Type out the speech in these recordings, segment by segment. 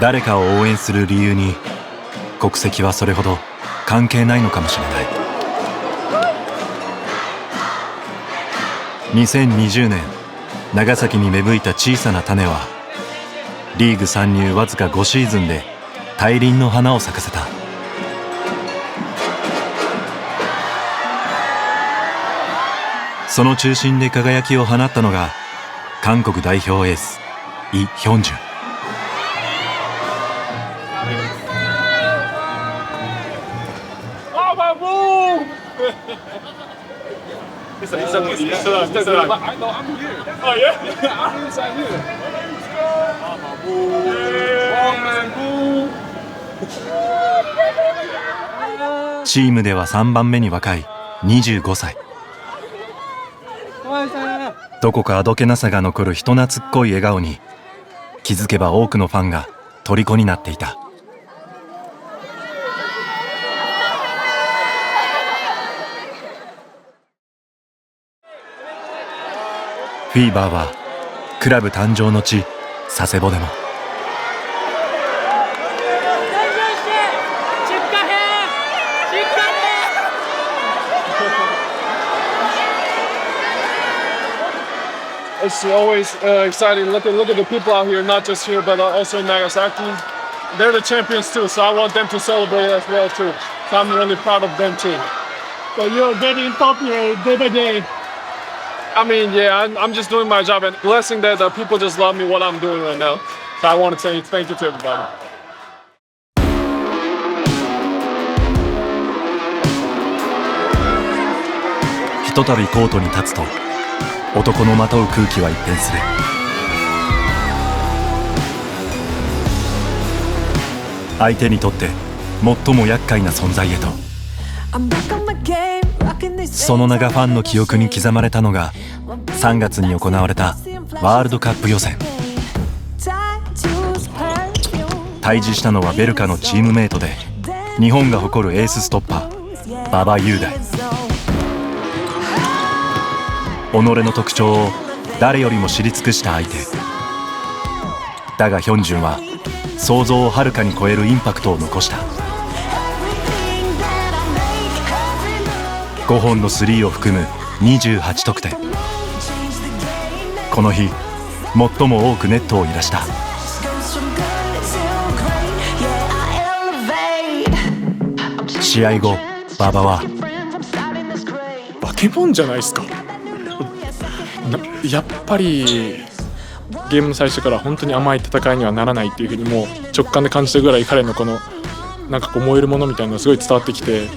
誰かを応援する理由に国籍はそれほど関係ないのかもしれない。2020年長崎に芽吹いた小さな種はリーグ参入わずか5シーズンで大輪の花を咲かせた。その中心で輝きを放ったのが韓国代表エースイ・ヒョンジュン。チームでは3番目に若い25歳。どこかあどけなさが残る人懐っこい笑顔に気づけば多くのファンが虜になっていた。フィーバーはクラブ誕生の地佐世保でも。It's always exciting. Look at the people out here, not just here, but also in Nagasaki. They're the champions too, so I want them to celebrate as well too. So I'm really proud of them too. So you're getting popular day by day. I mean, yeah, I'm just doing my job and blessing that people just love me what I'm doing right now. So I want to say thank you to everybody. ひとたびコートに立つと男のまとう空気は一変する。相手にとって最も厄介な存在へと。その名がファンの記憶に刻まれたのが3月に行われたワールドカップ予選。対峙したのはベルカのチームメイトで日本が誇るエースストッパー馬場雄大。己の特徴を誰よりも知り尽くした相手だが、ヒョンジュンは想像をはるかに超えるインパクトを残した。5本のスリーを含む28得点。この日最も多くネットを揺らした。試合後馬場は化け物じゃないですか。やっぱりゲームの最初から本当に甘い戦いにはならないっていうふうにもう直感で感じたぐらい、彼のこのなんかこう燃えるものみたいなのがすごい伝わってきて、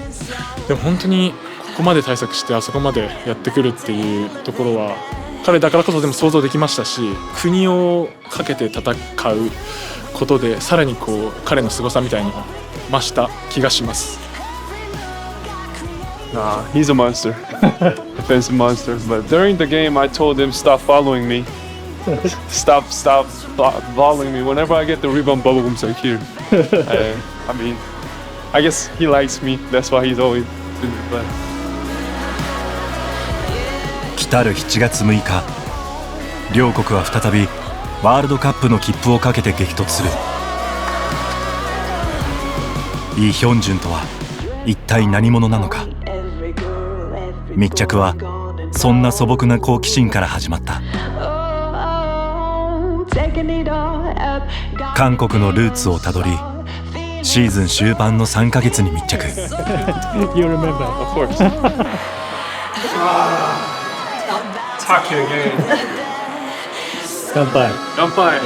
でも本当にここまで対策してあそこまでやってくるっていうところは彼だからこそでも想像できましたし、国をかけて戦うことでさらにこう彼の凄さみたいに増した気がします。Nah, he's a monster. Defensive monster. But during the game, I told him stop following me. Stop following me. Whenever I get the rebound, bubblegum's like here. I mean, I guess he likes me. That's why he's always in the play. 来たる7月6日、両国は再びワールドカップの切符をかけて激突する。イ・ヒョンジュンとは一体何者なのか。密着はそんな素朴な好奇心から始まった。韓国のルーツをたどり、シーズン終盤の3ヶ月に密着。You remember, of course. Talk to you again. 乾杯。乾杯。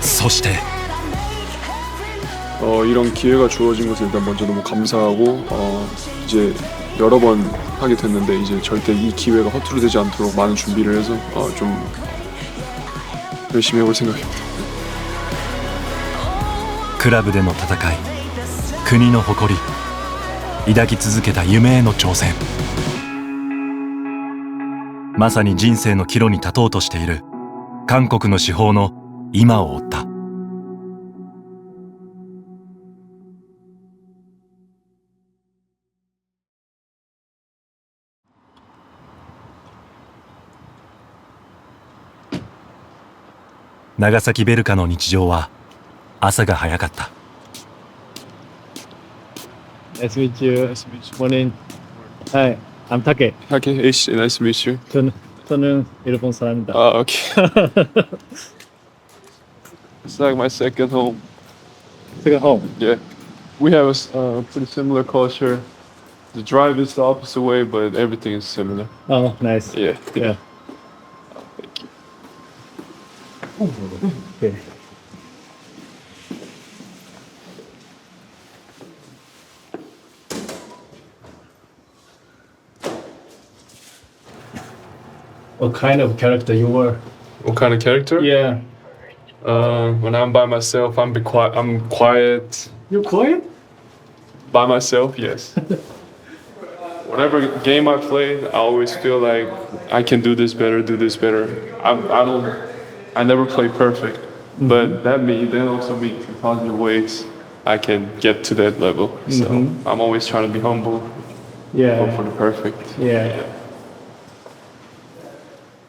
そして이런 기회가 주어진 것을 일단 먼저 너무 감사하고 이제 여러 번 하게 됐는데 이제 절대 이 기회가 허투루 되지 않도록 많은 준비를 해서 좀 열심히 해볼 생각입니다. クラブでの戦い、国の誇り、抱き続けた夢への挑戦。まさに人生の岐路に立とうとしている韓国の至宝の今を追った。長崎ヴェルカの日常は朝が早かった。Nice to meet you. Morning. Hi, I'm Take. Okay, nice to meet you. 저는 일본 사람이다. Okay. It's like my second home. Second home. Yeah. We have a pretty similar culture. The drive is the opposite way, but everything is similar. Oh, nice. Yeah. Yeah. Thank you. Okay. What kind of character you were? What kind of character? Yeah. When I'm by myself, I'm quiet. You're quiet? By myself, yes. Whatever game I play, I always feel like I can do this better. I never play perfect, but that also means in positive ways I can get to that level. So I'm always trying to be humble, Yeah. go for the perfect. Yeah.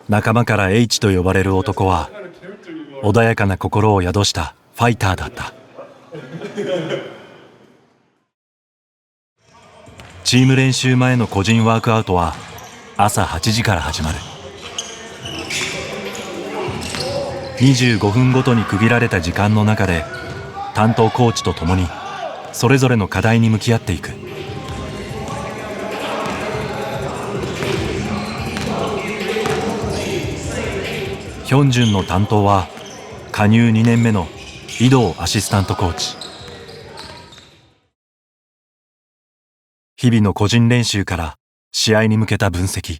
仲間から H と呼ばれる男は穏やかな心を宿したファイターだった。チーム練習前の個人ワークアウトは朝8時から始まる。25分ごとに区切られた時間の中で担当コーチと共にそれぞれの課題に向き合っていく。ヒョンジュンの担当は加入2年目の井藤アシスタントコーチ。日々の個人練習から試合に向けた分析、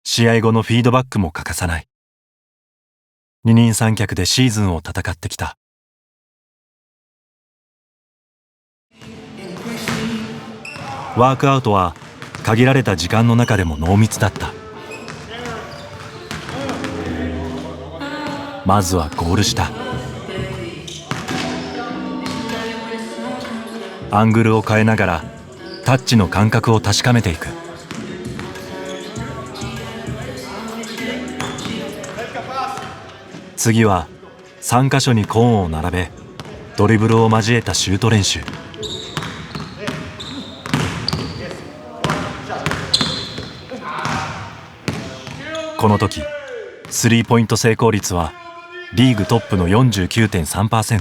試合後のフィードバックも欠かさない。二人三脚でシーズンを戦ってきた。ワークアウトは限られた時間の中でも濃密だった。まずはゴール下。アングルを変えながらタッチの感覚を確かめていく。次は3カ所にコーンを並べドリブルを交えたシュート練習。この時スリーポイント成功率はリーグトップの 49.3%。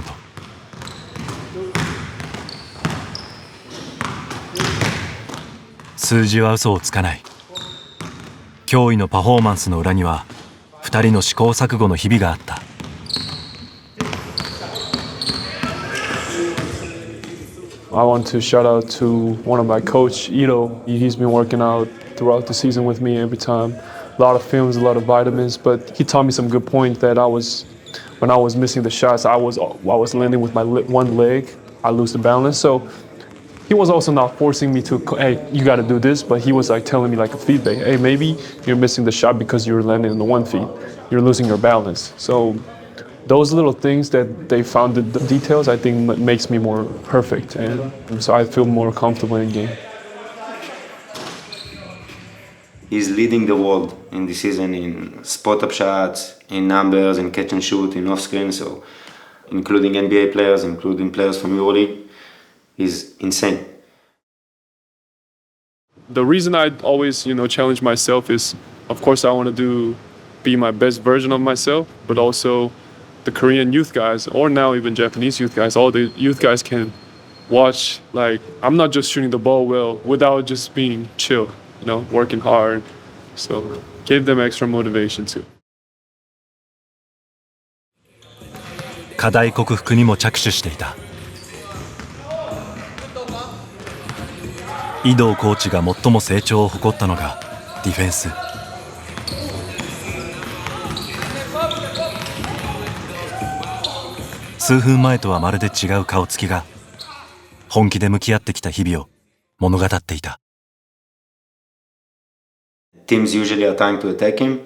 数字は嘘をつかない。驚異のパフォーマンスの裏には2人の試行錯誤の日々があった。I want to shout out to one of my coach, Ito. He's been working out throughout the season with me every time. A lot of films, a lot of vitamins, but he taught me some good points that when I was missing the shots, I was landing with my one leg, I lose the balance. So he was also not forcing me to, hey, you got to do this, but he was like telling me like a feedback, hey, maybe you're missing the shot because you're landing in the one feet, you're losing your balance. So those little things that they found the details, I think makes me more perfect, and so I feel more comfortable in game. He's leading the world in this season in spot-up shots, in numbers, in catch and shoot, in off-screen, so including NBA players, including players from EuroLeague. He's insane. The reason I always, challenge myself is, of course, I want to be my best version of myself, but also the Korean youth guys, or now even Japanese youth guys, all the youth guys can watch, like, I'm not just shooting the ball well without just being chill, working hard. So give them extra motivation too. 課題克服にも着手していた。井藤コーチが最も成長を誇ったのがディフェンス。数分前とはまるで違う顔つきが本気で向き合ってきた日々を物語っていた。Teams usually are trying to attack him,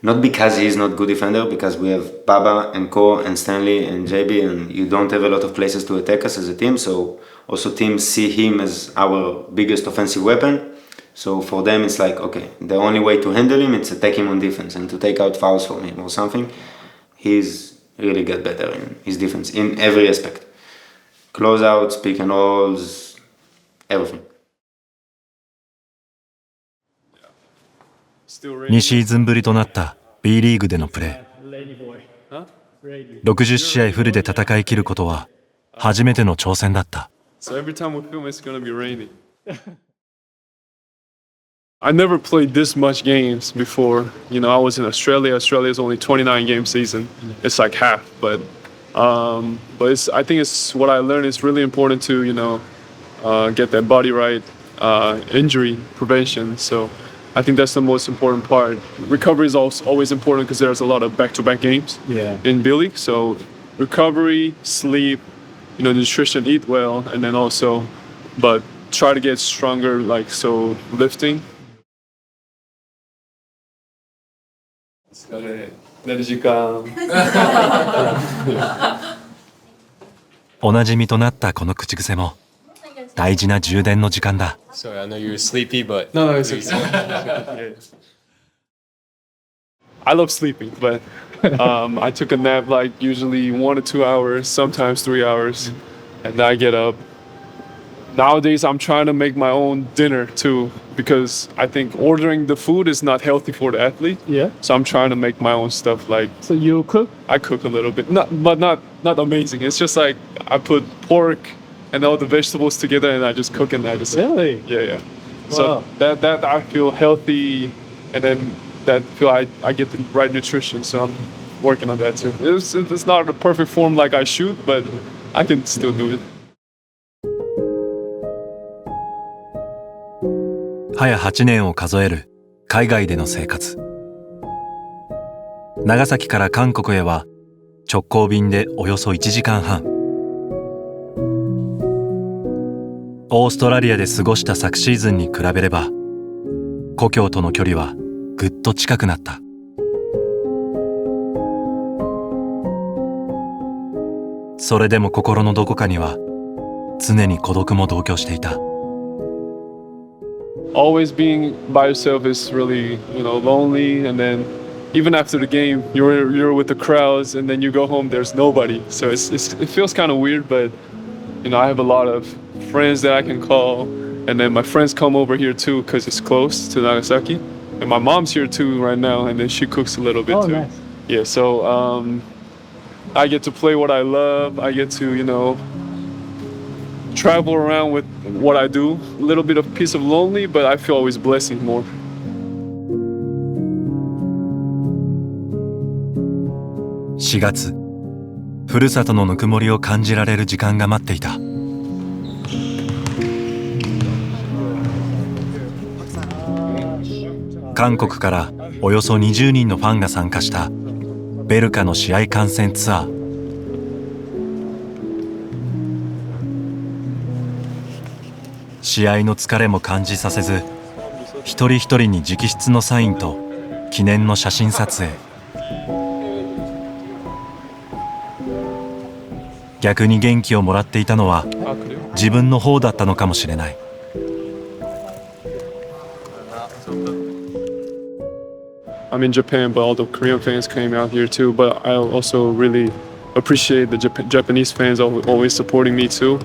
not because he is not good defender, because we have Baba and Ko and Stanley and JB, and you don't have a lot of places to attack us as a team. So also teams see him as our biggest offensive weapon. So for them it's like, okay, the only way to handle him is attack him on defense and to take out fouls from him or something. he's really got better in his defense in every aspect. Closeouts, pick and rolls, everything. 2シーズンぶりとなった B リーグでのプレー。60試合フルで戦い切ることは初めての挑戦だった。So every time we film, it's gonna be raining. I never played this much games before. You know, I was in Australia. Australia's only 29 game season. It's like half, but I think it's what I learned is really important to get that body right, injury prevention. So I think that's the most important part. Recovery is also always important because there's a lot of back-to-back games in B League. So recovery, sleep, nutrition, eat well, and then also, but try to get stronger, like so lifting. 寝る時間。おなじみとなったこの口癖も大事な充電の時間だ。Sorry, I know you're sleepy, but No, it's okay. I love sleeping, but I took a nap like usually 1 to 2 hours, sometimes 3 hours, and then I get up. Nowadays, I'm trying to make my own dinner too because I think ordering the food is not healthy for the athlete. Yeah. So I'm trying to make my own stuff. Like So you cook? I cook a little bit, but not amazing. It's just like I put pork and all the vegetables together, and I just cook and I just Really? yeah. So Wow. that I feel healthy, and then that feel I get the right nutrition. So I'm working on that too. It's not a perfect form like I shoot, but I can still do it. 早8年を数える海外での生活。長崎から韓国へは直行便でおよそ1時間半。オーストラリアで過ごした昨シーズンに比べれば故郷との距離はぐっと近くなった。それでも心のどこかには常に孤独も同居していた。Always being by yourself is really, lonely. And then even after the game, you're with the crowds, and then you go home, there's nobody. So it feels kind of weird, but I have a lot of friends that I can call, and then my friends come over here too because it's close to Nagasaki, and my mom's here too right now, and then she cooks a little bit too. Nice. Yeah, so I get to play what I love. I get to travel around with what I do. A little bit of piece of lonely, but I feel always blessing more. 4月、ふるさとのぬくもりを感じられる時間が待っていた。韓国からおよそ20人のファンが参加したベルカの試合観戦ツアー。試合の疲れも感じさせず、一人一人に直筆のサインと記念の写真撮影。逆に元気をもらっていたのは自分の方だったのかもしれない。I'm in Japan, but all the Korean fans came out here too. But I also really appreciate the Japanese fans always supporting me too.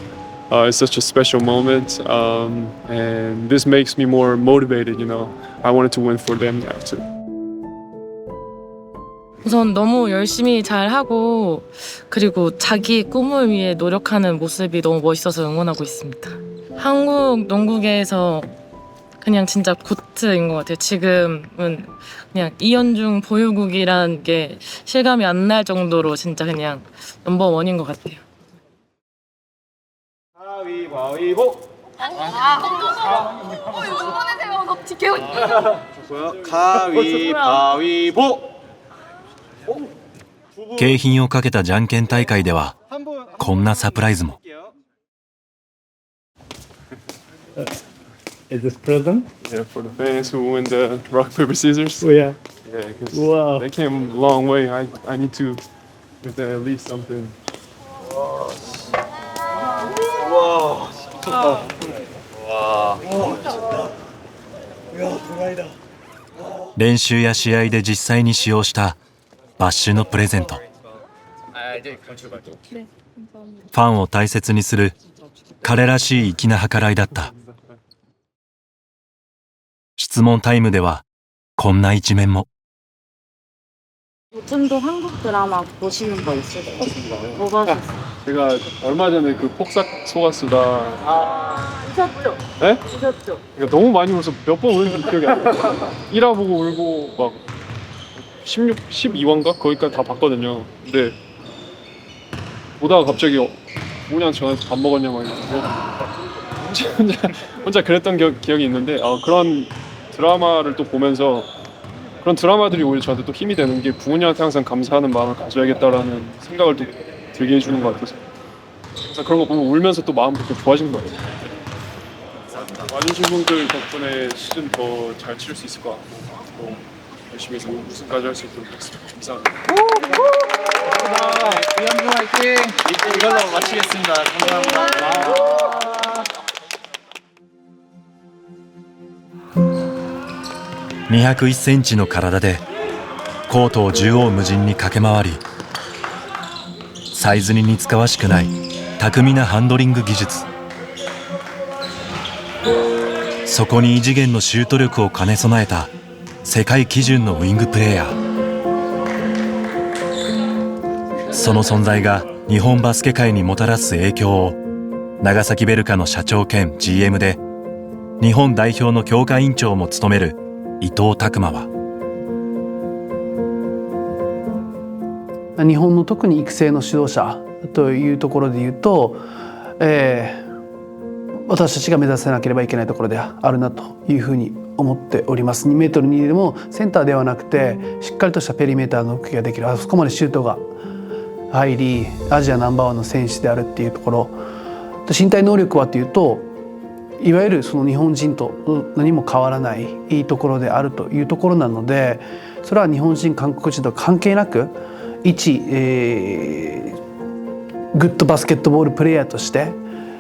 It's such a special moment, and this makes me more motivated. I wanted to win for them now too. 우선 너무 열심히 잘하고 그리고 자기 꿈을 위해 노력하는 모습이 너무 멋있어서 응원하고 있습니다. 한국 농구계에서 그냥 진짜 고트인 것 같아요. 지금은 그냥 이현중 보유국이란 게 실감이 안 날 정도로 진짜 그냥 넘버원인 것 같아요. 가위바위보. 응원해주세요. 너 지켜. 가위바위보. 景品をかけたじゃんけん大会ではこんなサプライズも。Is this present? Yeah, for the fans who win the rock paper scissors. Oh yeah. Yeah, because Wow. they came a long way. I need to give them at least something. Wow. 練習や試合で実際に使用したバッシュのプレゼント。ファンを大切にする彼らしい粋な計らいだった。質問タイムではこんな一面も。 요즘도 한국 드라마 보시는 거 있으세요? 뭐 봐주세요? 제가 얼마 전에 그 폭삭 속았수다. 보셨죠? 네? 보셨죠? 그러니까 너무 많이 울어서 몇 번 울는지 기억이 안 나요. 1화 보고 울고 막 16, 12화인가? 거기까지 다 봤거든요. 근데 보다가 갑자기 뭐냐 전화해서 밥 먹었냐 막 혼자 그랬던 기억이 있는데 그런 드라마를 또 보면서 그런 드라마들이 오히려 저한테 또 힘이 되는 게 부모님한테 항상 감사하는 마음을 가져야겠다라는 생각을 또 들게 해주는 것 같아서 그래서 그런 거 보면 울면서 또 마음도 좀 좋아지는 거예요. 와주신 분들 덕분에 시즌 더 잘 치를 수 있을 것 같고 또 열심히 해서 우승까지 할 수 있도록 하겠습니다. 감사합니다. 이현주 화이팅! 이걸로 마치겠습니다. 감사합니다. 201センチの体でコートを縦横無尽に駆け回り、サイズに似つかわしくない巧みなハンドリング技術、そこに異次元のシュート力を兼ね備えた世界基準のウイングプレーヤー。その存在が日本バスケ界にもたらす影響を長崎ヴェルカの社長兼 GM で日本代表の強化委員長も務める伊藤拓磨は、日本の特に育成の指導者というところで言うと、私たちが目指さなければいけないところであるなというふうに思っております。2メートル2でもセンターではなくてしっかりとしたペリメーターの動きができる、あそこまでシュートが入りアジアナンバーワンの選手であるっていうところ、身体能力はというといわゆるその日本人と何も変わらないいいところであるというところなので、それは日本人韓国人と関係なく一、グッドバスケットボールプレーヤーとして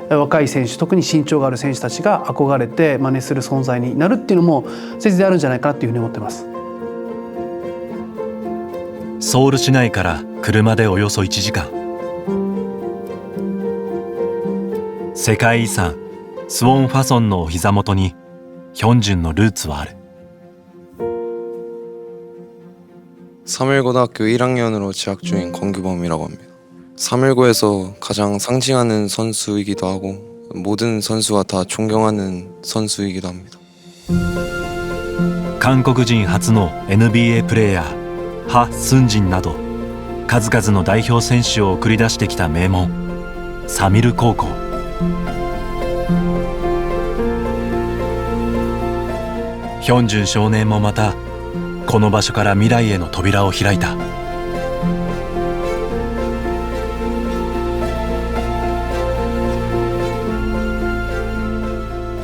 若い選手、特に身長がある選手たちが憧れて真似する存在になるっていうのも切実であるんじゃないかなというふうに思ってます。ソウル市内から車でおよそ1時間、世界遺産スウォンファソンのお膝元にヒョンジュンのルーツはある。 3일고등학교 1학년으로 재학 중인 권규범이라고 합니다. 3일고에서 가장 상징하는 선수이기도 하고 모든 선수가 다 존경하는 선수이기도 합니다. 韓国人初の NBA プレーヤーハ・スンジンなど数々の代表選手を送り出してきた名門サミル高校。ヒョンジュン少年もまたこの場所から未来への扉を開いた。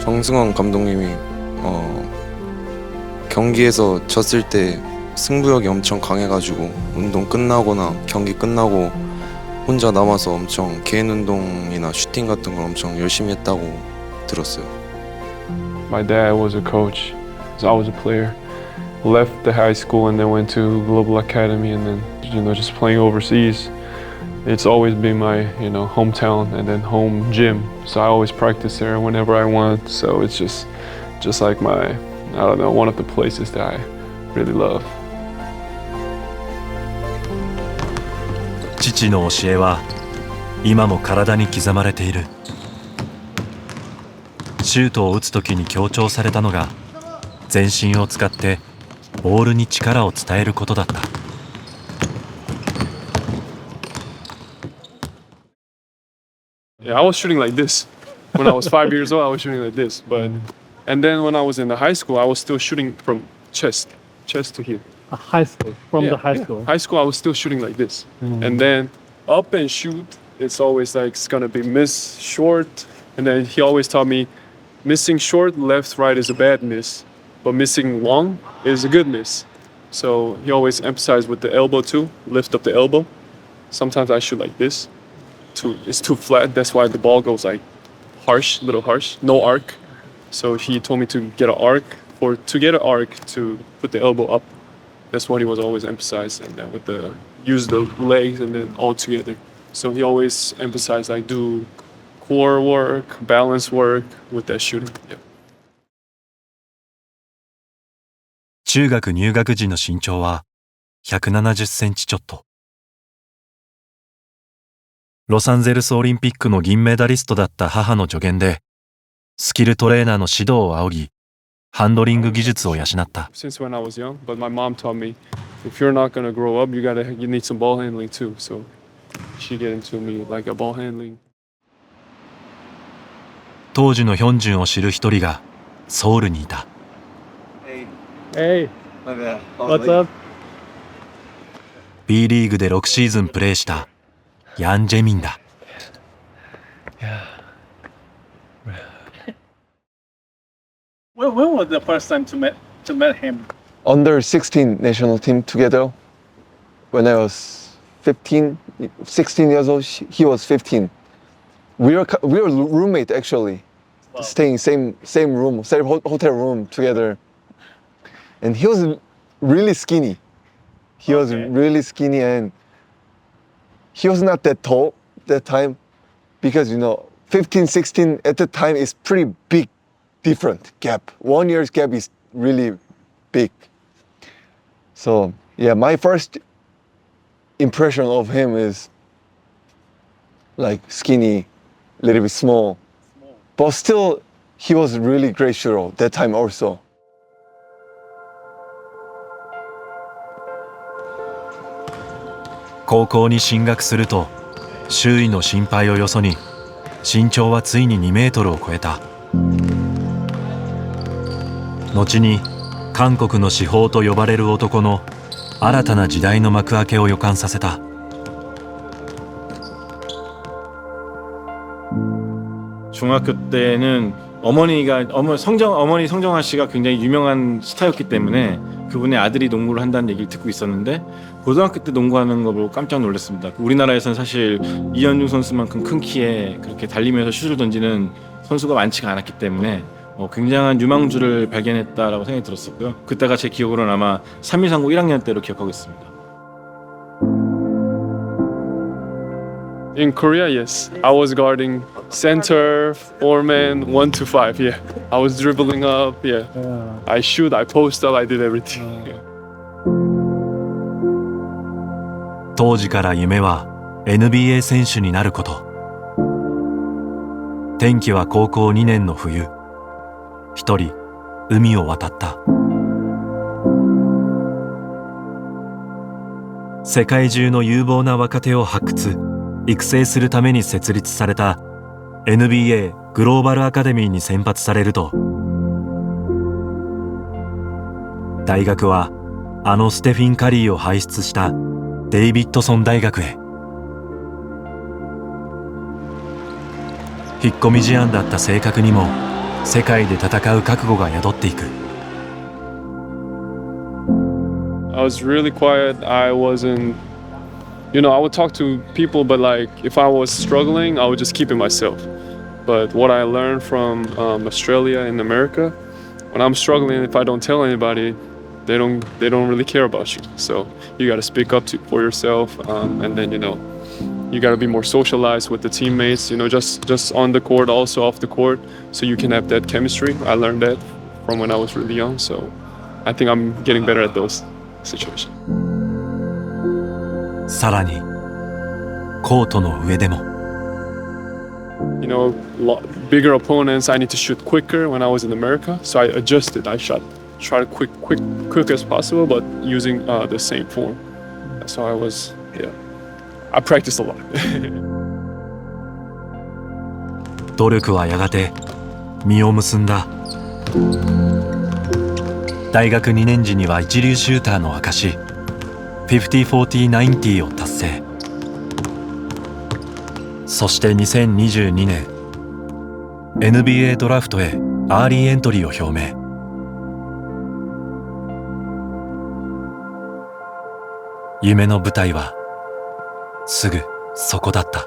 정승환 감독님이 경기에서 졌을 때 승부욕이 엄청 강해가지고 운동 끝나거나 경기 끝나고 혼자 남아서 엄청 개인 운동이나 슈팅 같은 걸 엄청 열심히 했다고 들었어요. My dad was a coach, so I was a player. Left the high school and then went to Global Academy and then just playing overseas. It's always been my hometown and then home gym, so I always practice there whenever I want. So it's just like my one of the places that I really love. 父の教えは今も体に刻まれている。シュートを打つ時に強調されたのが全身を使ってボールに力を伝えることだった。Yeah, I was shooting like this. When I was 5 years old, I was shooting like this. And then when I was in the high school, I was still shooting from chest to here. High school, from the high school. High school, I was still shooting like this. And then up and shoot, it's always like it's gonna be miss short. And then he always taught me, missing short, left, right is a bad miss, but missing long is a good miss. So he always emphasized with the elbow too, lift up the elbow. Sometimes I shoot like this. It's too flat, that's why the ball goes like harsh, little harsh, no arc. So he told me to get an arc, or to get an arc to put the elbow up. That's what he was always emphasized, and then with the use the legs and then all together. So he always emphasized like do core work, balance work with that shooting. Yeah. 中学入学時の身長は170センチちょっと。ロサンゼルスオリンピックの銀メダリストだった母の助言で、スキルトレーナーの指導を仰ぎ、ハンドリング技術を養った。Since when I was young, but my mom taught me, if you're not gonna grow up, you need some ball handling too. So she get into me like a ball handling. 当時のヒョンジュンを知る一人がソウルにいた。Hey, what's up? B リーグで6シーズンプレーしたヤン・ジェミンだ。When was the first time to meet him? Under 16 national team together. When I was 16 years old, he was 15. We were roommate actually, staying same room, same hotel room together. And he was really skinny. He was really skinny, and he was not that tall that time, because 15, 16 at the time is pretty big different gap. 1 year's gap is really big. So yeah, my first impression of him is like skinny, a little bit small, but still he was really great shooter that time also. 高校に進学すると周囲の心配をよそに身長はついに2メートルを超えた。後に韓国の至宝と呼ばれる男の新たな時代の幕開けを予感させた。중학교 때는 어머니 성정아 씨가 굉장히 유명한 스타였기 때문에 그분의 아들이 농구를 한다는 얘기를 듣고 있었는데, 고등학교 때 농구하는 거 보고 깜짝 놀랐습니다. 우리나라에서는 사실 이현중 선수만큼 큰 키에 그렇게 달리면서 슛을 던지는 선수가 많지가 않았기 때문에 굉장한 유망주를 발견했다라고 생각이 들었었고요. 그때가 제 기억으로는 아마 3.139 1학년 때로 기억하고 있습니다. In Korea, yes, I was guarding center, foreman, 1 to 5. Yeah, I was dribbling up. Yeah, I shoot, I post up, I did everything. Yeah. 当時から夢は NBA 選手になること。転機は高校2年の冬、一人海を渡った。世界中の有望な若手を発掘育成するために設立された NBA グローバルアカデミーに選抜されると、大学はステフィン・カリーを輩出したデイビッドソン大学へ。引っ込み思案だった性格にも世界で戦う覚悟が宿っていく。I was really quiet. I wasn't, I would talk to people, but like if I was struggling, I would just keep it myself. But what I learned from Australia and America, when I'm struggling, if I don't tell anybody, they don't really care about you. So you got to speak up for yourself, and then you got to be more socialized with the teammates. Just on the court, also off the court, so you can have that chemistry. I learned that from when I was really young. So I think I'm getting better at those situations. さらにコートの上でも。Bigger opponents, I need to shoot quicker when I was in America. So I adjusted. I tried quick as possible, but using the same form. So I practiced a lot. 努力はやがて実を結んだ。大学2年時には一流シューターの証50-40-90を達成。そして2022年 NBA ドラフトへアーリーエントリーを表明。夢の舞台はすぐそこだった。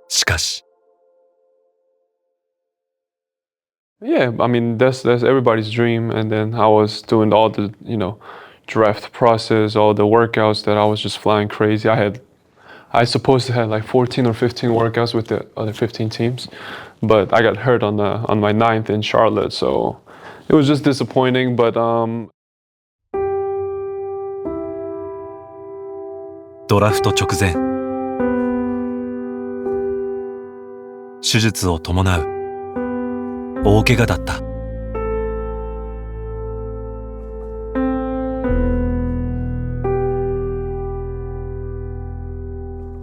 しかし Yeah, I mean that's everybody's dream. And then I was doing all the draft process, all the workouts that I was just flying crazy. I supposed to have like 14 or 15 workouts with the other 15 teams, but I got hurt on my 9th in Charlotte, so it was just disappointing. But ドラフト直前、手術を伴う大怪我だった。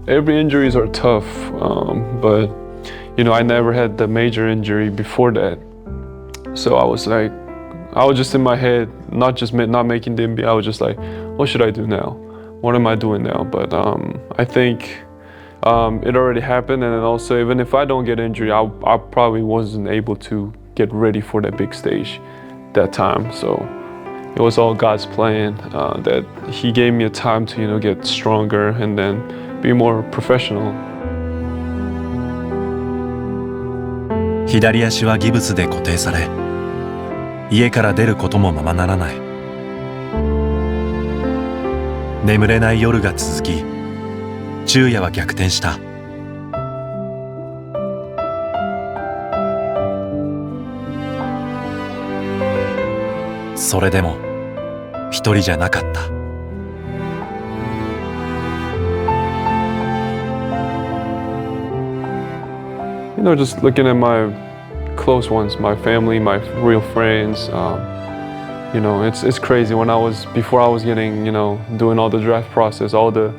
Every injuries are tough, but I never had the major injury before that. So I was just in my head, not making the NBA. I was just like, what should I do now? What am I doing now? But I think it already happened, and then also even if I don't get injury, I probably wasn't able to get ready for that big stage that time. So it was all God's plan that He gave me a time to get stronger and then be more professional. 左足はギブスで固定され、家から出ることもままならない。眠れない夜が続き、昼夜は逆転した。それでも一人じゃなかった。Just looking at my close ones, my family, my real friends. It's crazy. Before I was getting, doing all the draft process, all the,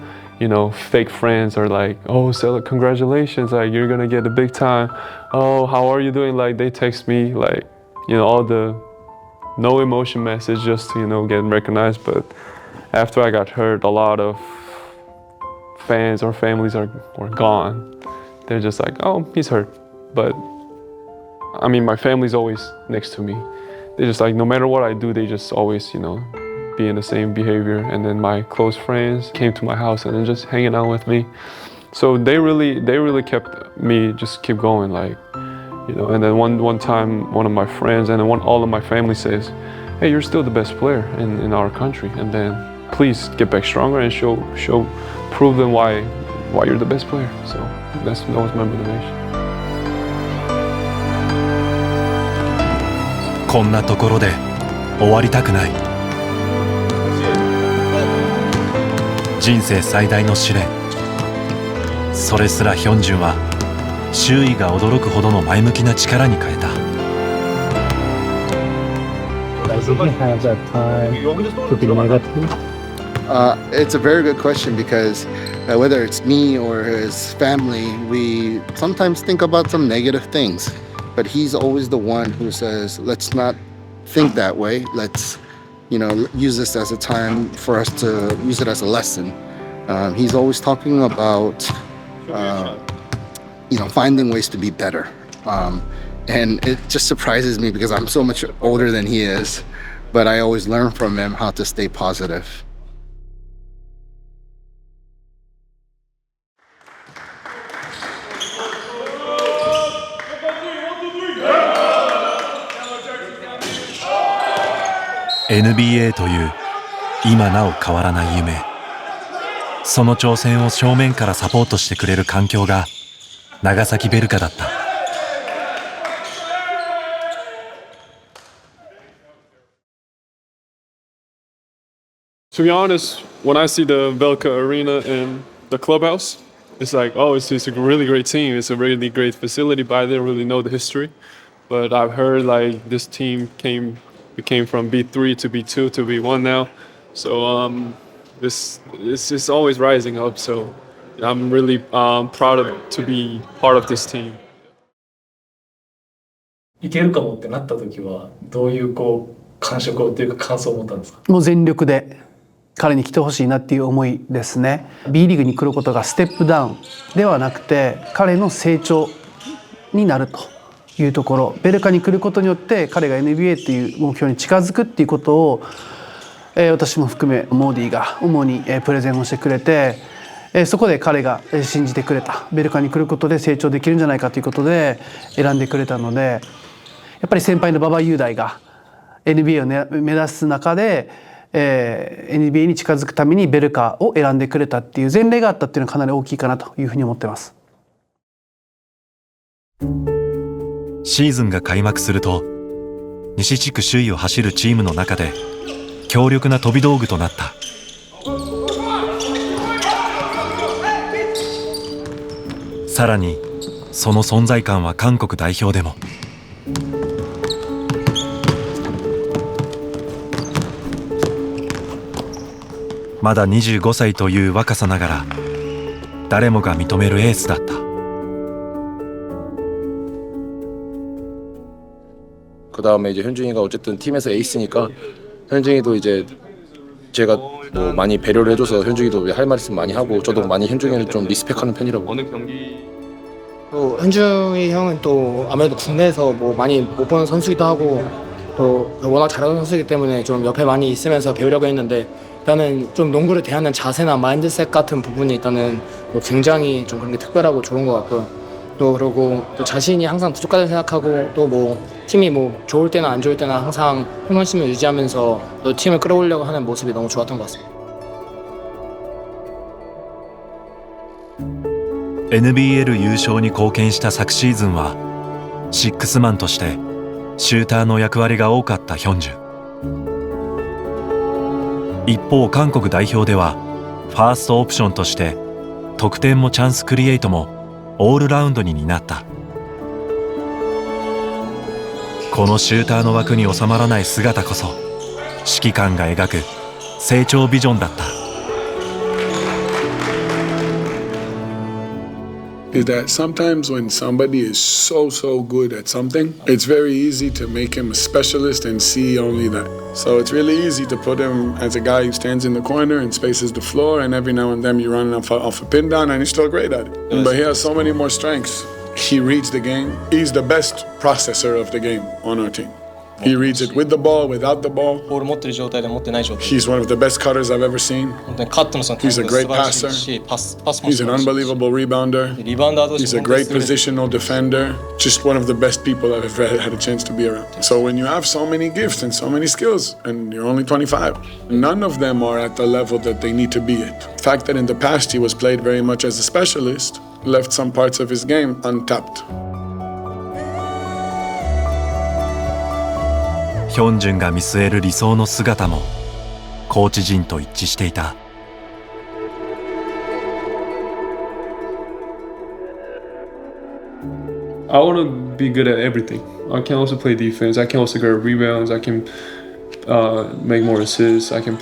fake friends are like, oh, Stella, congratulations, like you're gonna get a big time. Oh, how are you doing? Like they text me, like, all the no emotion message just to, get recognized. But after I got hurt, a lot of fans or families were gone. They're just like, oh, he's hurt. But I mean, my family's always next to me. They just like, no matter what I do, they just always, be in the same behavior. And then my close friends came to my house and then just hanging out with me. So they really kept me just keep going, like, and then one time, one of my friends and then all of my family says, hey, you're still the best player in our country. And then please get back stronger and prove them why you're the best player. So that was my motivation. こんなところで終わりたくない。人生最大の試練。それすらヒョンジュンは周囲が驚くほどの前向きな力に変えた。Does he have that time to be negative? It's a very good question because whether it's me or his family, we sometimes think about some negative things. But he's always the one who says, let's not think that way. Let's, use this as a time for us to use it as a lesson. He's always talking about, finding ways to be better. And it just surprises me because I'm so much older than he is. But I always learn from him how to stay positive. NBA という今なお変わらない夢、その挑戦を正面からサポートしてくれる環境が長崎ヴェルカだった。To be honest, when I see the Velka Arena and the clubhouse, it's like, oh, it's a really great team. It's a really great facility, but I didn't really know the history. But I've heard like this team became from B3 to B2 to B1 now. So this is always rising up. So I'm really proud to be part of this team. いけるかもってなった時はどういう感触というか感想を持ったんですか？もう全力で彼に来てほしいなっていう思いですね。B リーグに来ることがステップダウンではなくて彼の成長になるというところ、ヴェルカに来ることによって彼が NBA という目標に近づくっていうことを、私も含めモーディが主にプレゼンをしてくれて、そこで彼が信じてくれた、ヴェルカに来ることで成長できるんじゃないかということで選んでくれたので、やっっぱり先輩の馬場雄大が NBA を、ね、目指す中で、NBA に近づくためにベルカを選んでくれたっていう前例があったっていうのはかなり大きいかなというふうに思ってます。シーズンが開幕すると西地区首位を走るチームの中で強力な飛び道具となった。さらにその存在感は韓国代表でも。まだ25歳という若さながら誰もが認めるエースだった。그다음에 이제 현중이가 어쨌든 팀에서 에이스니까 현중이도 이제 제가 뭐 많이 배려를 해줘서 현중이도 할 말 있으면 많이 하고 저도 많이 현중이를 좀 리스펙하는 편이라고. 어느 경기 또 현중이 형은 또 아무래도 국내에서 뭐 많이 못 보는 선수기도 하고 또 워낙 잘하는 선수이기 때문에 좀 옆에 많이 있으면서 배우려고 했는데 일단은 좀 농구를 대하는 자세나 마인드셋 같은 부분이 일단은 뭐 굉장히 좀 그런 게 특별하고 좋은 것 같고요. 또 그리고 또 자신이 항상 부족하다고 생각하고 또 뭐 팀이 뭐 좋을 때나 안 좋을 때나 항상 평온심을 유지하면서 또 팀을 끌어올려고 하는 모습이 너무 좋았던 것 같습니다. NBL 優勝に貢献した昨シーズンはシックスマンとしてシューターの役割が多かったヒョンジュン。一方韓国代表ではファーストオプションとして得点もチャンスクリエイトもオールラウンドに担った。このシューターの枠に収まらない姿こそ指揮官が描く成長ビジョンだった。Is that sometimes when somebody is so good at something, it's very easy to make him a specialist and see only that. So it's really easy to put him as a guy who stands in the corner and spaces the floor, and every now and then you run off a pin down and he's still great at it. Yes. But he has so many more strengths. He reads the game. He's the best processor of the game on our team. He reads it with the ball, without the ball. ボール持ってる状態で持ってない状態。 He's one of the best cutters I've ever seen. 本当にカットのそのタイ He's ミ a ング great が素晴らしい passer. し、パスも He's an unbelievable rebounder. リバウンダーとし He's て a 本当に great 優れてる。 positional defender. Just one of the best people I've ever had a chance to be around. So when you have so many gifts and so many skills, and you're only 25, none of them are at the level that they need to be at. The fact that in the past he was played very much as a specialist left some parts of his game untapped. ヒョンジュンが見据える理想の姿もコーチ陣と一致していた。I want to be good at everything. I can also play defense. I can also get rebounds. I can make more assists. I can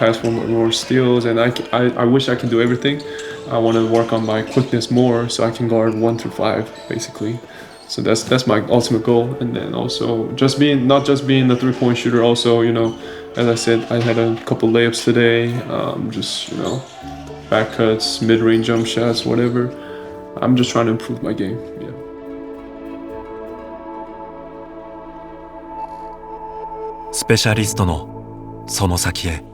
pass for more steals. And I wish I can do everything. I want to work on my quickness more so I can guard 1 through 5, basically. So that's my ultimate goal. And then also not just being the 3-point shooter. Also, as I said, I had a couple layups today. Back cuts, mid-range jump shots, whatever. I'm just trying to improve my game. Yeah. スペシャリストのその先へ。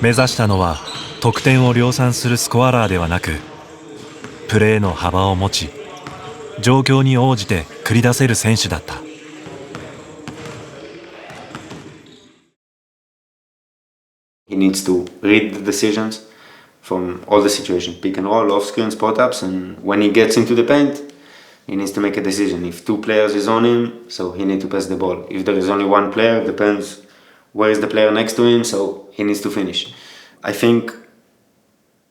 目指したのは得点を量産するスコアラーではなく、プレーの幅を持ち状況に応じて繰り出せる選手だった。He needs to read the decisions from all the situations, pick and roll, off screen, spot ups, and when he gets into the paint, he needs to make a decision. If 2 players is on him, so he needs to pass the ball. If there is only 1 player, depends where is the player next to him, so he needs to finish. I think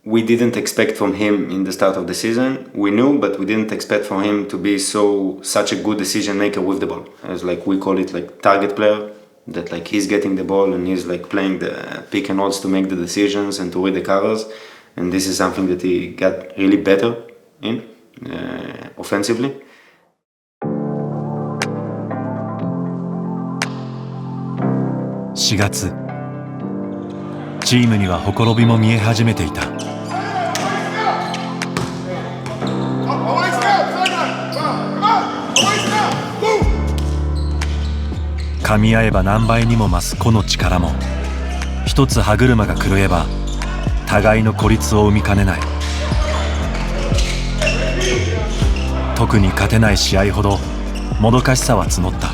we didn't expect from him in the start of the season. We knew, but we didn't expect from him to be such a good decision maker with the ball. As we call it target player, that he's getting the ball and he's playing the pick and rolls to make the decisions and to read the covers. And this is something that he got really better in offensively. 4月、チームにはほころびも見え始めていた。噛み合えば何倍にも増す個の力も一つ歯車が狂えば互いの孤立を生みかねない。特に勝てない試合ほどもどかしさは募った。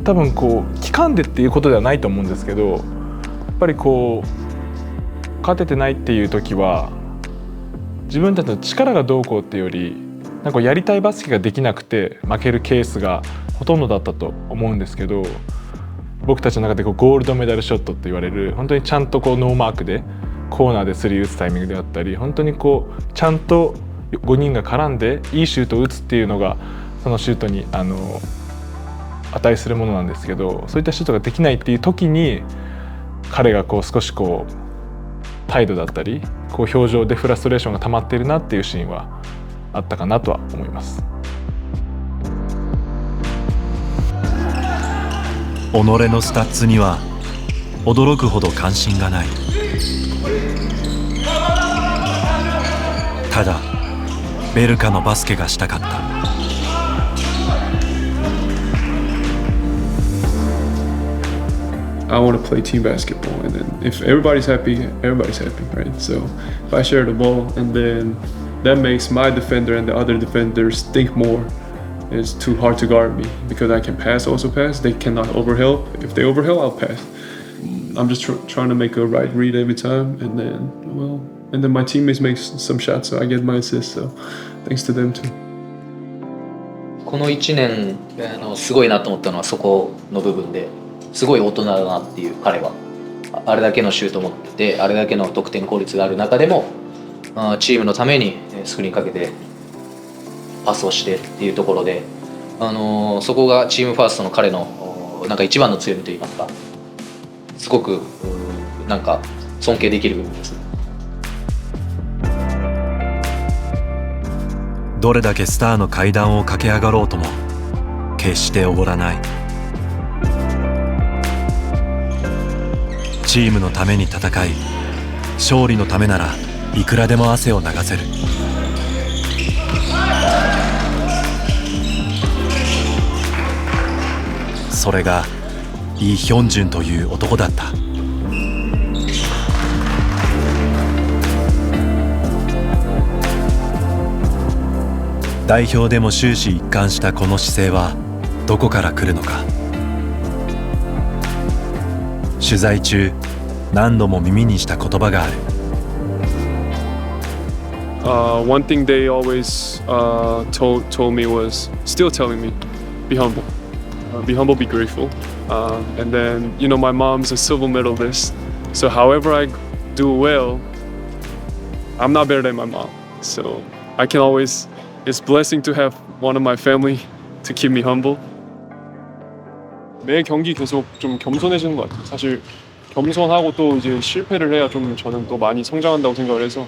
多分こう期間でっていうことではないと思うんですけど、やっぱりこう勝ててないっていう時は自分たちの力がどうこうっていうより、なんかやりたいバスケができなくて負けるケースがほとんどだったと思うんですけど、僕たちの中でこうゴールドメダルショットって言われる、本当にちゃんとこうノーマークでコーナーでスリー打つタイミングであったり、本当にこうちゃんと5人が絡んでいいシュートを打つっていうのがそのシュートに値するものなんですけど、そういったシュートができないっていう時に彼がこう少しこう態度だったりこう表情でフラストレーションが溜まっているなっていうシーンはあったかなとは思います。己のスタッツには驚くほど関心がない。ただベルカのバスケがしたかった。I want to play team basketball, and then if everybody's happy, everybody's happy, right? So if I share the ball, and then that makes my defender and the other defenders think more. It's too hard to guard me because I can also pass. They cannot overhelp. If they overhelp, I'll pass. I'm just trying to make a right read every time, and then my teammates make some shots, so I get my assist. So thanks to them too. この1年すごいなと思ったのはそこの部分ですごい大人だなっていう。彼はあれだけのシュート持っててあれだけの得点効率がある中でもチームのためにスクリーンかけてパスをしてっていうところで、そこがチームファーストの彼のなんか一番の強みといいますか、すごくなんか尊敬できる部分ですね。どれだけスターの階段を駆け上がろうとも決しておごらない。チームのために戦い、勝利のためならいくらでも汗を流せる。それがイ・ヒョンジュンという男だった。代表でも終始一貫したこの姿勢はどこから来るのか。取材中何度も耳にした言葉がある。One thing they always told me was, still telling me, be humble. Be humble, be grateful. And then, my mom's a silver medalist. So however I do well, I'm not better than my mom. So I can always, it's a blessing to have one of my family to keep me humble. 매 경기 계속 좀 겸손해지는 것 같아요. 사실 겸손하고 또 이제 실패를 해야 좀 저는 또 많이 성장한다고 생각을 해서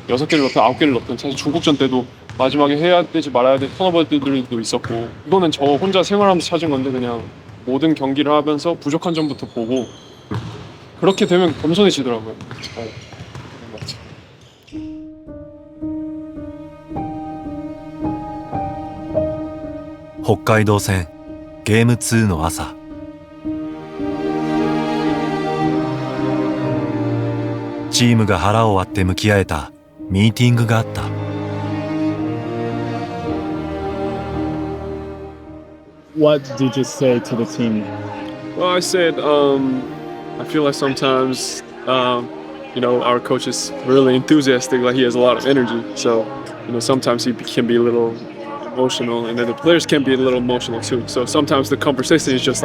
6개를 넣든 9개를 넣든 사실 중국전 때도 마지막에 해야 되지 말아야 될 턴오버들도 있었고, 이거는 저 혼자 생활하면서 찾은 건데 그냥 모든 경기를 하면서 부족한 점부터 보고 그렇게 되면 겸손해지더라고요. 홋카이도戦ゲーム2の朝、チームが腹を割って向き合えたミーティングがあった。What did you say to the team? Well, I said, I feel like sometimes, our coach is really enthusiastic, like he has a lot of energy. So, sometimes he can be a little emotional, and then the players can be a little emotional too. So sometimes the conversation is just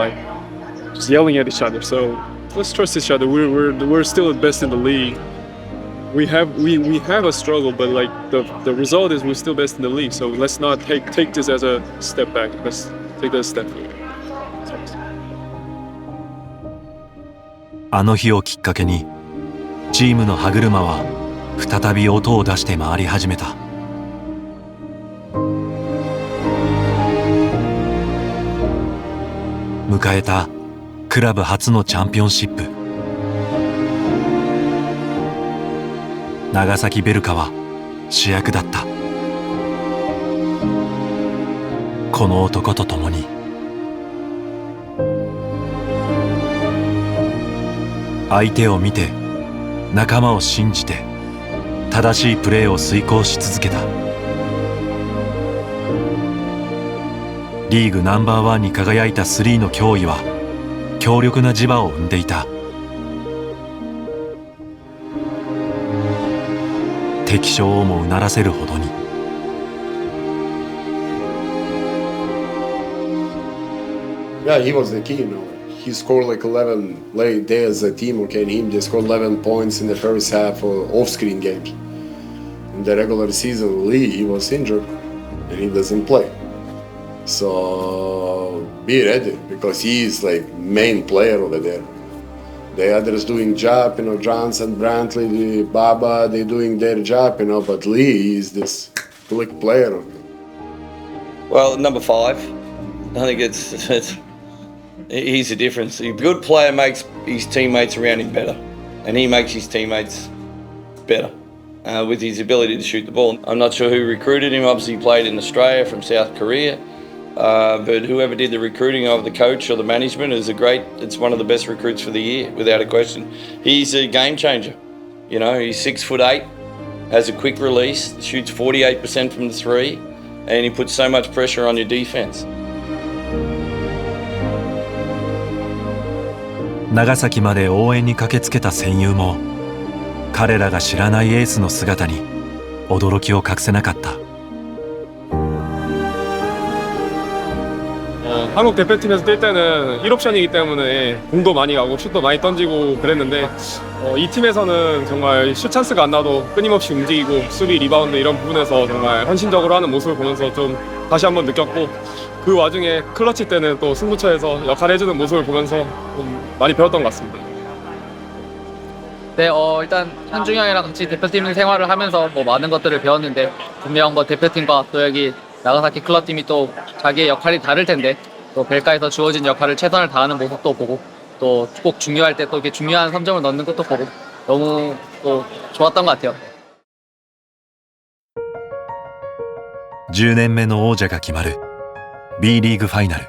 yelling at each other. So let's trust each other. We're still the best in the league. We have a struggle, but the result is we're still best in the league. So let's not take this as a step back. Let's take that step forward. あの日をきっかけにチームの歯車は再び音を出して回り始めた。迎えたクラブ初のチャンピオンシップ。長崎ヴェルカは主役だった。この男と共に相手を見て仲間を信じて正しいプレーを遂行し続けた。リーグナンバーワンに輝いた3の脅威は強力な磁場を生んでいた。敵将をもうならせるほどに。Yeah, he was the key, you know. He scored like 11 late day as a team, okay, and him just scored 11 points in the first half of off-screen games. In the regular season, Lee, he was injured and he doesn't play. So be ready because he is like main player over there. The others doing job, you know, Johnson, Brantley, Baba, they doing their job, you know, but Lee is this click player. Well, number 5, I think he's the difference. A good player makes his teammates around him better, and he makes his teammates better with his ability to shoot the ball. I'm not sure who recruited him. Obviously, he played in Australia from South Korea. But whoever did the recruiting of the coach or the management it's one of the best recruits for the year, without a question. He's a game changer. You know, he's 6'8", has a quick release, shoots 48% from the 3, and he puts so much pressure on your defense. 長崎まで応援に駆けつけた戦友も彼らが知らないエースの姿に驚きを隠せなかった。한국 대표팀에서 뛸 때는 1옵션이기 때문에 공도 많이 가고 슛도 많이 던지고 그랬는데 이 팀에서는 정말 슛 찬스가 안 나도 끊임없이 움직이고 수비, 리바운드 이런 부분에서 정말 헌신적으로 하는 모습을 보면서 좀 다시 한번 느꼈고 그 와중에 클러치 때는 또 승부처에서 역할을 해주는 모습을 보면서 좀 많이 배웠던 것 같습니다. 네, 일단 현중이 형이랑 같이 대표팀 생활을 하면서 뭐 많은 것들을 배웠는데 분명 뭐 대표팀과 또 여기 나가사키 클럽팀이 또 자기의 역할이 다를 텐데 또 벨카에서 주어진 역할을 최선을 다하는 모습도 보고 또 꼭 중요할 때 또 이렇게 중요한 3점을 넣는 것도 보고 너무 또 좋았던 것 같아요. 10年目の王者が決まる B リーグファイナル。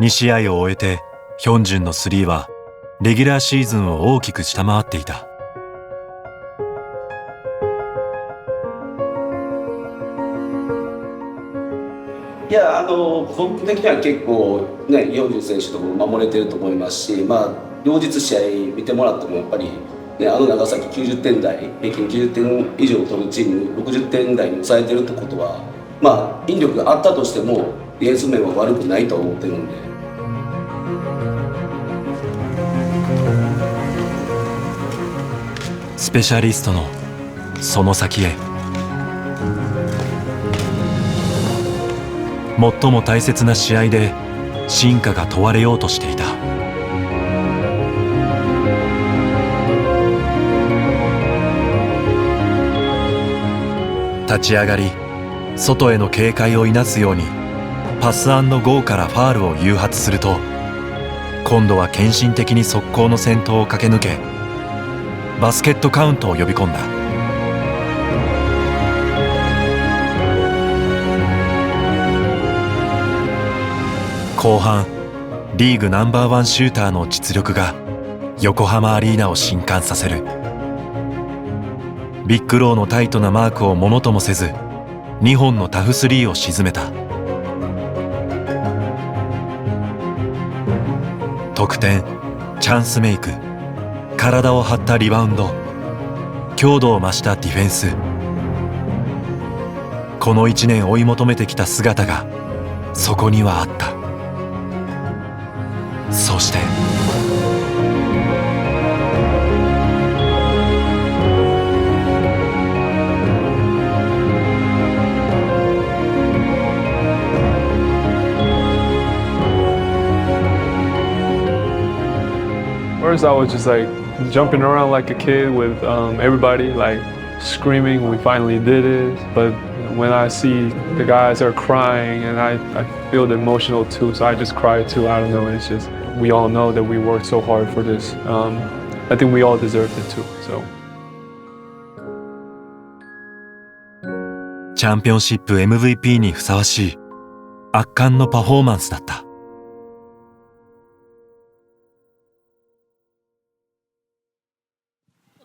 2試合を終えてヒョンジュンの3はレギュラーシーズンを大きく下回っていた。いや僕的には結構ね、ヒョンジュン選手とも守れてると思いますし、両日試合見てもらってもやっぱり、ね、長崎90点台平均90点以上取るチーム60点台に抑えてるってことは、引力があったとしてもディフェンス面は悪くないと思ってるんで。スペシャリストのその先へ。最も大切な試合で進化が問われようとしていた。立ち上がり外への警戒をいなすようにパス&ゴーからファールを誘発すると今度は献身的に速攻の先頭を駆け抜けバスケットカウントを呼び込んだ。後半リーグナンバーワンシューターの実力が横浜アリーナを震撼させる。ビッグローのタイトなマークをものともせず2本のタフスリーを沈めた。得点、チャンスメイク、体を張ったリバウンド、強度を増したディフェンス。この1年追い求めてきた姿がそこにはあった。そしてFirst, I was just like jumping around like a kid with everybody, like screaming, we finally did it. But when I see the guys are crying and I feel the emotional too, so I just cry too. I don't know, it's just, we all know that we worked so hard for this. I think we all deserved it too, so. チャンピオンシップ MVP にふさわしい圧巻のパフォーマンスだった。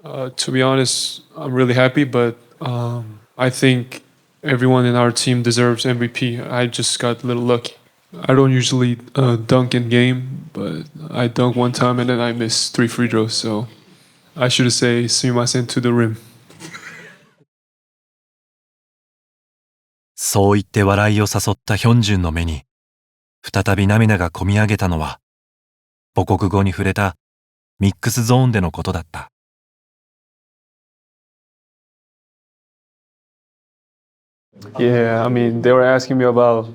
To be honest, I'm really happy, but I think everyone in our team deserves MVP. I just got a little lucky. I don't usually dunk in game, but I dunked one time and then I missed 3 free throws, so I should say sumimasen to the rim. そう言って笑いを誘ったヒョンジュンの目に再び涙がこみ上げたのは母国語に触れたミックスゾーンでのことだった。Yeah, I mean, they were asking me about,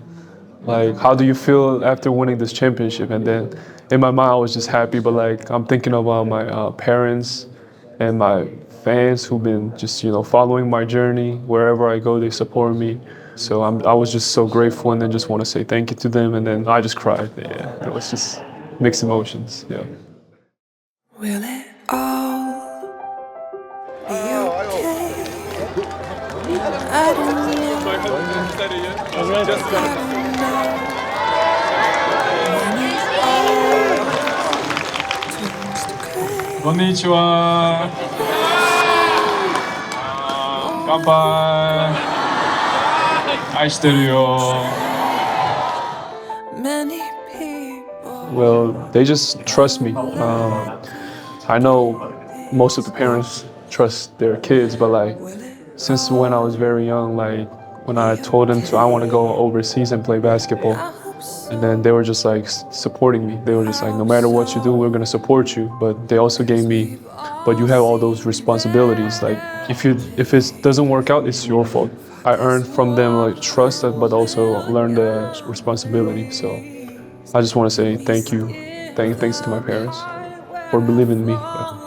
like, how do you feel after winning this championship? And then in my mind, I was just happy, but like, I'm thinking about my parents and my fans who've been just, following my journey. Wherever I go, they support me. So I was just so grateful, and then just want to say thank you to them. And then I just cried. Yeah, it was just mixed emotions. Yeah. Will it all be okay? I don't know. Konnichiwa. Kanpai. Aishiteru. Well, they just trust me. I know most of the parents trust their kids, but like since when I was very young, like when I told them I want to go overseas and play basketball, and then they were just like supporting me. They were just like, no matter what you do, we're gonna support you. But they also gave me, but you have all those responsibilities. Like if it doesn't work out, it's your fault. I earned from them like trust, but also learned the responsibility. So I just want to say thank you, thanks to my parents for believing in me. Yeah.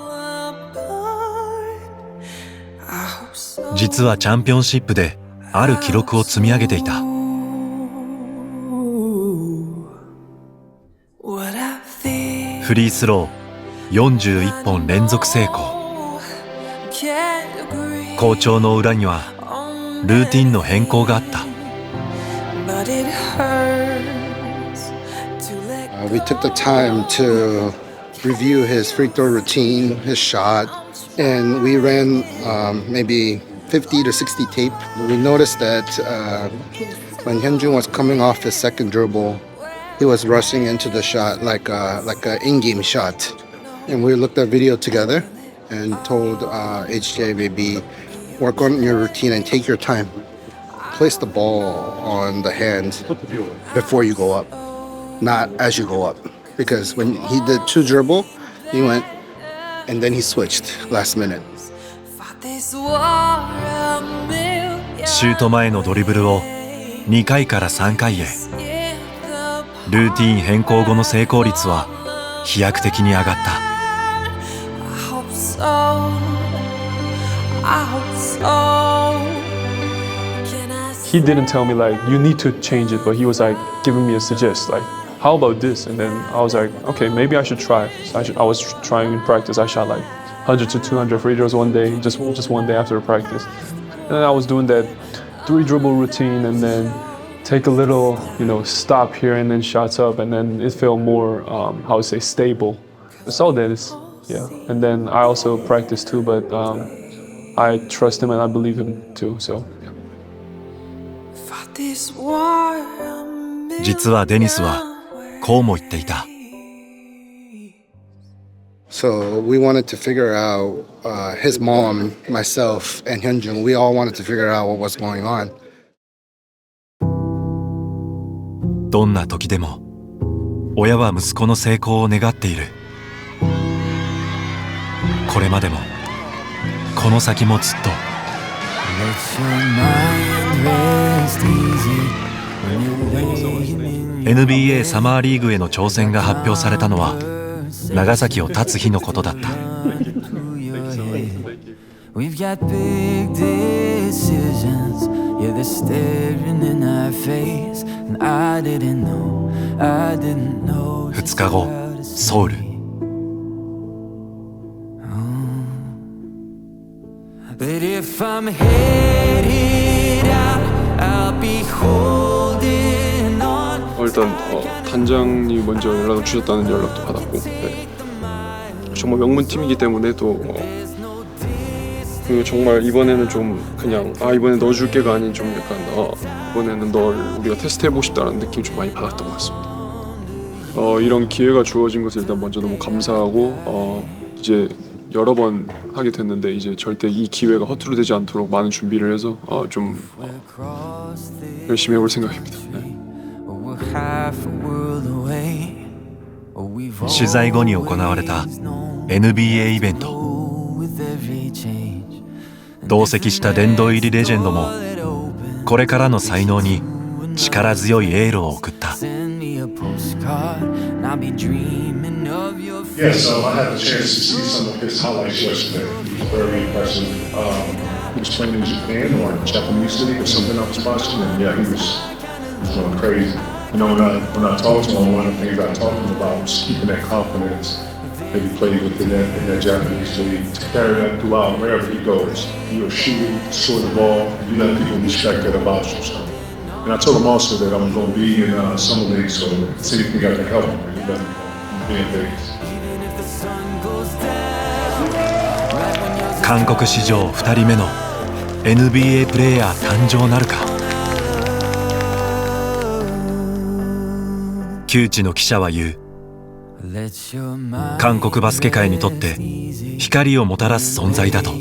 実はチャンピオンシップである記録を積み上げていた。フリースロー41本連続成功。好調の裏にはルーティンの変更があった。We took the time to review his free throw routine, his shot, and we ran maybe 50 to 60 tape. We noticed that when Hyunjun was coming off his second dribble, he was rushing into the shot like a in-game shot. And we looked at video together and told HJ, maybe work on your routine and take your time. Place the ball on the hand before you go up, not as you go up. Because when he did 2 dribble, he went and then he switched last minute. シュート前のドリブルを2回から3回へ。ルーティーン変更後の成功率は飛躍的に上がった。He didn't tell me like you need to change it, but he was like giving me a suggest like how about this, and then I was like okay, maybe I should try. So I was trying in practice. I shot like 100 to 200 free throws one day, just one day after practice. And then I was doing that 3 dribble routine and then take a little, stop here and then shots up, and then it felt more, how to say, stable. That's all that is, yeah. And then I also practice too, but I trust him and I believe him too, so. Yeah. 実はデニスはこうも言っていた。So we wanted to figure out, his mom, myself, and Hyunjun, we all wanted to figure out what was going on. どんな時でも親は息子の成功を願っている。これまでもこの先もずっと。NBA サマーリーグへの挑戦が発表されたのは長崎を立つ日のことだった。2日後、ソウル。일단 단장님이 먼저 연락을 주셨다는 연락도 받았고, 네. 정말 명문 팀이기 때문에 또 그 정말 이번에는 좀 그냥 이번에 넣어줄게가 아닌 좀 약간 이번에는 널 우리가 테스트해보고 싶다는 느낌 좀 많이 받았던 것 같습니다. 이런 기회가 주어진 것을 일단 먼저 너무 감사하고 이제 여러 번 하게 됐는데 이제 절대 이 기회가 허투루 되지 않도록 많은 준비를 해서 좀 열심히 해볼 생각입니다. 네. 取材後に行われた NBA イベント。同席した殿堂入りレジェンドもこれからの才能に力強いエールを送った。Yeah, so I had the chance to see some of his highlights yesterday. He was very impressive. He was playing in Japan or Japanese league or something I was watching, and yeah, he was going crazy. You know, when I talked to him, one of the things I talked to him about was keeping that confidence that he played within that Japanese league to carry that throughout wherever he goes. You're shooting, score the ball, you let people respect that about you. So. And I told him also that I'm going to be in summer league, so see if I can help him. You know, being Vegas. 韓国史上2人目の NBA プレーヤー誕生なるか。旧知の記者は言う。韓国バスケ界にとって光をもたらす存在だと。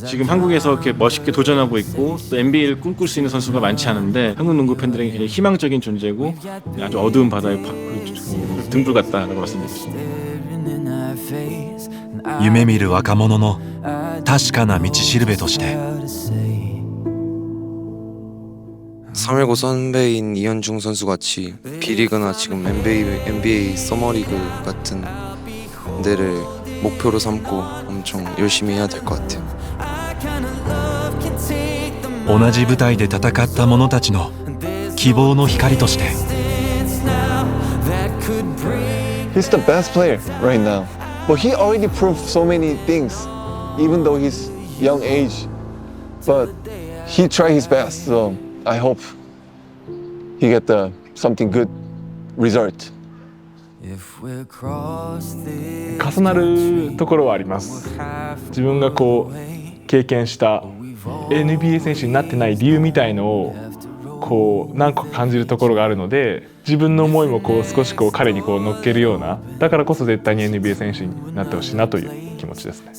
지금 한국에서 이렇게 멋있게 도전하고 있고 또 NBA를 꿈꿀 수 있는 선수가 많지 않은데 한국 농구 팬들에게 굉장히 희망적인 존재고 아주 어두운 바다의 등불 같다라고 말씀드렸습니다. 夢見る若者の確かな道しるべとして 319 선배인 이현중 선수 같이 B리그나 지금 NBA 서머리그 같은 데를 목표로 삼고 엄청 열심히 해야 될 것 같아요. 同じ舞台で戦った者たちの希望の光として He's the best player right now. But he already proved so many things, even though he's young age. But he tried his best, so I hope he get something good result. 重なるところはあります。自分がこう経験した NBA 選手になってない理由みたいのをこう何個か感じるところがあるので、自分の思いもこう少しこう彼にこう乗っけるような、だからこそ絶対に NBA 選手になってほしいなという気持ちですね。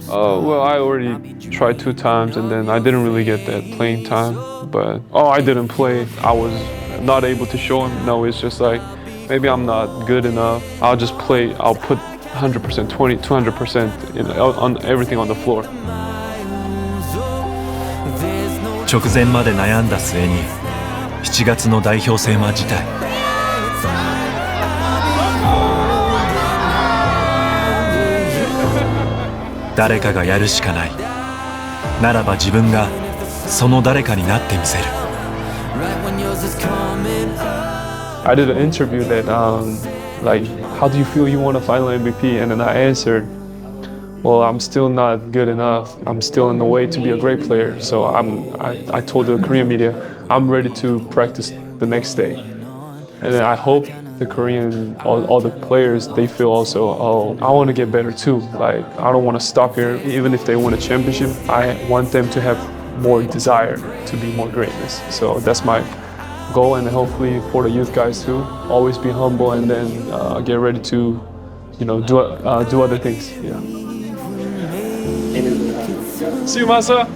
Well, I already tried 2 times and then I didn't really get that playing time. But I didn't play. I was not able to show him. No, it's just like maybe I'm not good enough. I'll just play. I'll put 100%, 20, 200% on everything on the floor. 直前まで悩んだ末に7月の代表戦は辞退。誰かがやるしかない。ならば自分がその誰かになってみせる。I did an interview that like, how do you feel you won a final MVP? And then I answered, well, I'm still not good enough. I'm still in the way to be a great player. So I told the Korean media, I'm ready to practice the next day. And then I hope the Korean, all the players, they feel also, I want to get better too. Like, I don't want to stop here. Even if they win a championship, I want them to have more desire to be more greatness. So that's my goal, and hopefully for the youth guys too, always be humble and then get ready to, do other things. Yeah. See you, Masa.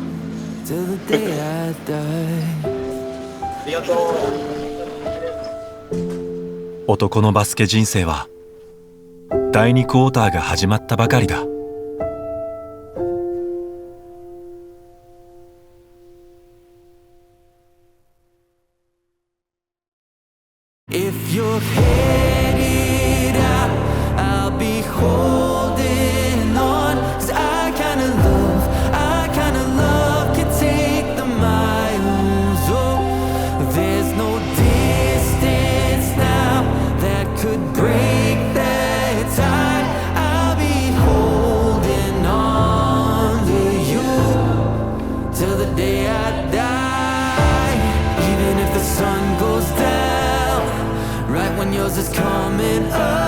男のバスケ人生は第2クォーターが始まったばかりだ。Yours is coming up.